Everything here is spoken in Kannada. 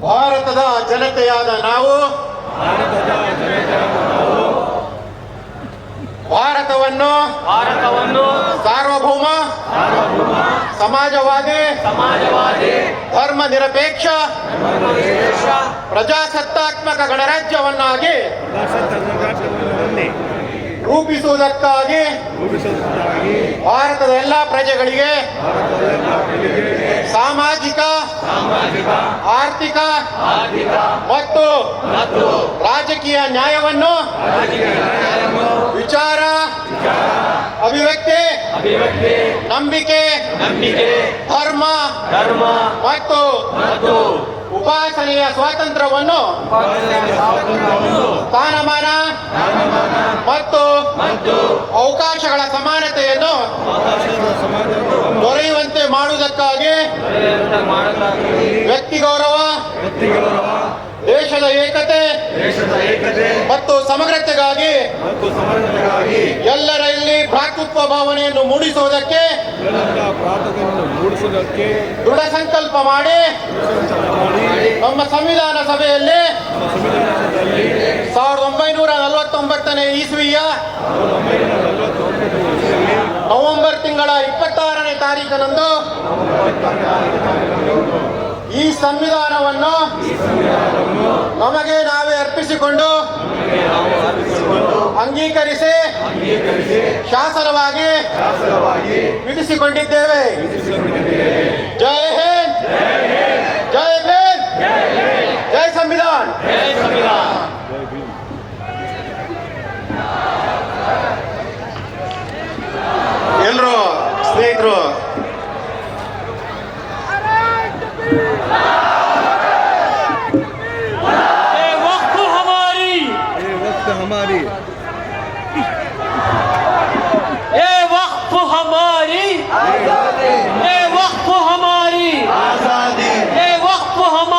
ಭಾರತದ ಜನತೆಯಾದ ನಾವು ಭಾರತವನ್ನು ಸಾರ್ವಭೌಮ ಸಮಾಜವಾದಿ ಧರ್ಮ ನಿರಪೇಕ್ಷ ಪ್ರಜಾಸತ್ತಾತ್ಮಕ ಗಣರಾಜ್ಯವನ್ನಾಗಿ ರೂಪಿಸುವುದಕ್ಕಾಗಿ ಭಾರತದ ಎಲ್ಲ ಪ್ರಜೆಗಳಿಗೆ ಸಾಮಾಜಿಕ ಆರ್ಥಿಕ ಮತ್ತು ರಾಜಕೀಯ ನ್ಯಾಯವನ್ನು ವಿಚಾರ ಅಭಿವ್ಯಕ್ತಿ ನಂಬಿಕೆ ಧರ್ಮ ಮತ್ತು ಉಪಾಸನೆಯ ಸ್ವಾತಂತ್ರ್ಯವನ್ನು ಸ್ಥಾನಮಾನ ಮತ್ತು ಅವಕಾಶಗಳ ಸಮಾನತೆಯನ್ನು ದೊರೆಯುವಂತೆ ಮಾಡುವುದಕ್ಕಾಗಿ ವ್ಯಕ್ತಿ ಗೌರವ ದೇಶದ ಏಕತೆ ಮತ್ತು ಸಮಗ್ರತೆಗಾಗಿ ಎಲ್ಲರಲ್ಲಿ ಭ್ರಾತೃತ್ವ ಭಾವನೆಯನ್ನು ಮೂಡಿಸುವುದಕ್ಕೆ ದೃಢ ಸಂಕಲ್ಪ ಮಾಡಿ ನಮ್ಮ ಸಂವಿಧಾನ ಸಭೆಯಲ್ಲಿ 1949ನೇ ಇಸ್ವಿಯ ನವೆಂಬರ್ ತಿಂಗಳ 26ನೇ ತಾರೀಖಿನಂದು ಈ ಸಂವಿಧಾನವನ್ನು ನಮಗೆ ನಾವೇ ಅರ್ಪಿಸಿಕೊಂಡು ಅಂಗೀಕರಿಸಿ ಶಾಸನವಾಗಿ ವಿಧಿಸಿಕೊಂಡಿದ್ದೇವೆ. ಜೈ ಹಿಂದ್, ಜೈ ಭೀಮ್, ಜೈ ಸಂವಿಧಾನ. ಎಲ್ಲರೂ ಸ್ನೇಹಿತರು हमारी